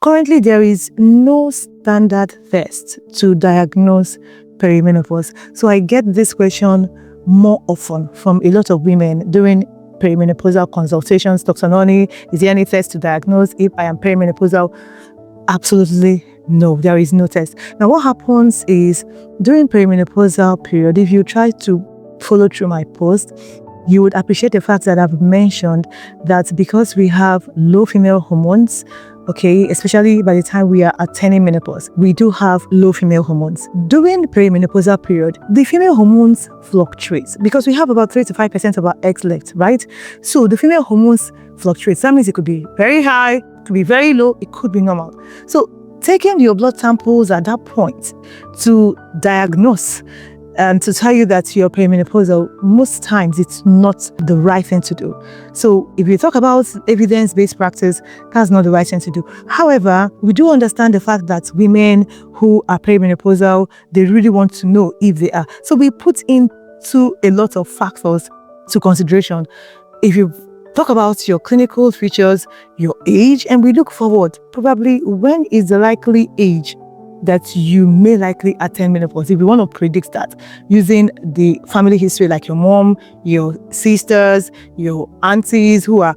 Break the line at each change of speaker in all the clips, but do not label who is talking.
Currently, there is no standard test to diagnose perimenopause. So I get this question more often from a lot of women during perimenopausal consultations. Dr. Nonny, is there any test to diagnose if I am perimenopausal? Absolutely no, there is no test. Now, what happens is during perimenopausal period, if you try to follow through my post, you would appreciate the fact that I've mentioned that because we have low female hormones, okay, especially by the time we are attaining menopause, we do have low female hormones. During the perimenopausal period, the female hormones fluctuate because we have about 3 to 5% of our eggs left, right? So the female hormones fluctuate. That means it could be very high, it could be very low, it could be normal. So taking your blood samples at that point to diagnose and to tell you that you're perimenopausal, most times it's not the right thing to do. So if you talk about evidence-based practice, that's not the right thing to do. However, we do understand the fact that women who are perimenopausal, they really want to know if they are. So we put into a lot of factors to consideration. If you talk about your clinical features, your age, and we look forward, probably when is the likely age that you may likely attain menopause. If you want to predict that using the family history, like your mom, your sisters, your aunties who are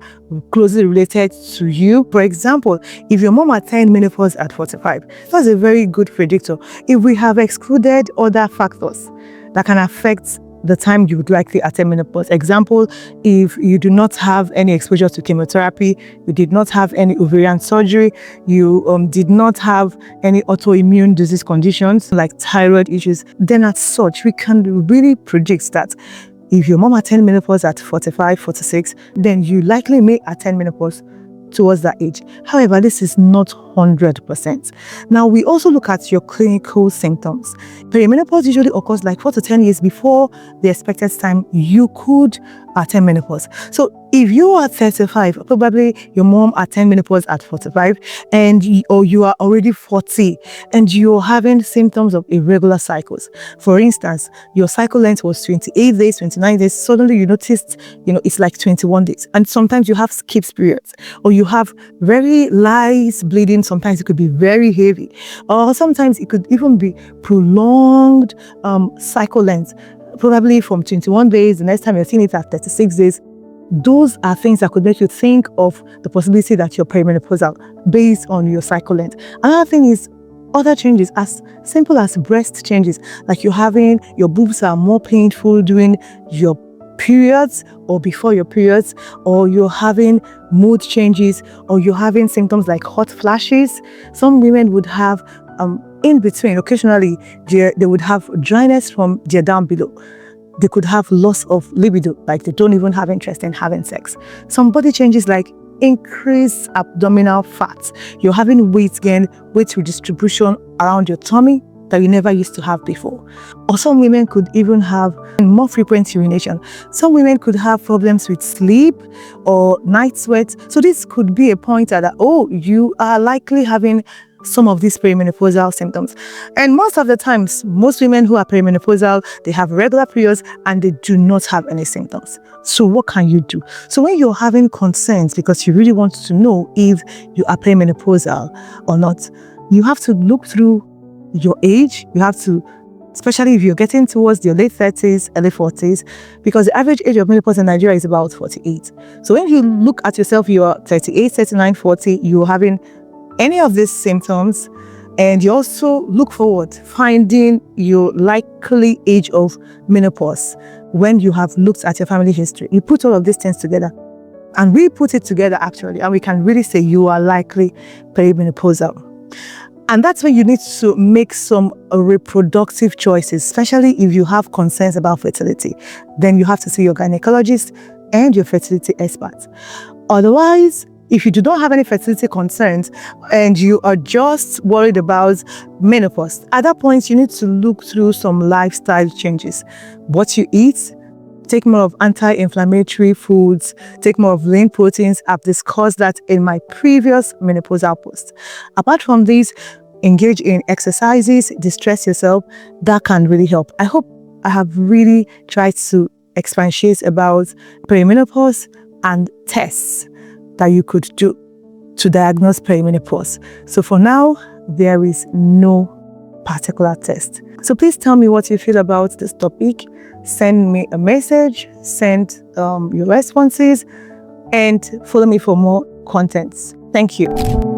closely related to you. For example, if your mom attained menopause at 45, that's a very good predictor. If we have excluded other factors that can affect the time you would likely attain menopause. Example, if you do not have any exposure to chemotherapy, you did not have any ovarian surgery, you did not have any autoimmune disease conditions like thyroid issues, then as such, we can really predict that if your mom attained menopause at 45, 46, then you likely may attain menopause towards that age. However, this is not 100%. Now, we also look at your clinical symptoms. Perimenopause usually occurs like 4 to 10 years before the expected time you could attain menopause. So if you are 35, probably your mom attained menopause at 45, or you are already 40 and you're having symptoms of irregular cycles. For instance, your cycle length was 28 days, 29 days. Suddenly you noticed, it's like 21 days. And sometimes you have skipped periods, or you have very light bleeding. Sometimes it could be very heavy, or sometimes it could even be prolonged cycle length, probably from 21 days. The next time you're seeing it at 36 days. Those are things that could make you think of the possibility that you're perimenopausal based on your cycle length. Another thing is other changes as simple as breast changes, like your boobs are more painful during your periods or before your periods, or you're having mood changes, or you're having symptoms like hot flashes. Some women would have in between, occasionally they would have dryness from their down below. They could have loss of libido, like they don't even have interest in having sex. Some body changes like increased abdominal fat. You're having weight gain, weight redistribution around your tummy that you never used to have before. Or some women could even have more frequent urination. Some women could have problems with sleep or night sweat. So this could be a pointer that, you are likely having some of these perimenopausal symptoms. And most of the times, most women who are perimenopausal, they have regular periods and they do not have any symptoms. So what can you do? So when you're having concerns because you really want to know if you are perimenopausal or not, you have to look through your age. You have to, especially if you're getting towards your late 30s, early 40s, because the average age of menopause in Nigeria is about 48. So when you look at yourself, you are 38, 39, 40, you're having any of these symptoms, and you also look forward finding your likely age of menopause when you have looked at your family history. You put all of these things together, and we put it together actually, and we can really say you are likely perimenopausal. And that's when you need to make some reproductive choices, especially if you have concerns about fertility. Then you have to see your gynecologist and your fertility expert. Otherwise, if you do not have any fertility concerns and you are just worried about menopause, at that point, you need to look through some lifestyle changes. What you eat, take more of anti-inflammatory foods, take more of lean proteins. I've discussed that in my previous menopausal post. Apart from these, engage in exercises, distress yourself. That can really help. I hope I have really tried to expatiate about perimenopause and tests that you could do to diagnose perimenopause. So for now, there is no particular test. So please tell me what you feel about this topic. Send me a message, send your responses, and follow me for more contents. Thank you.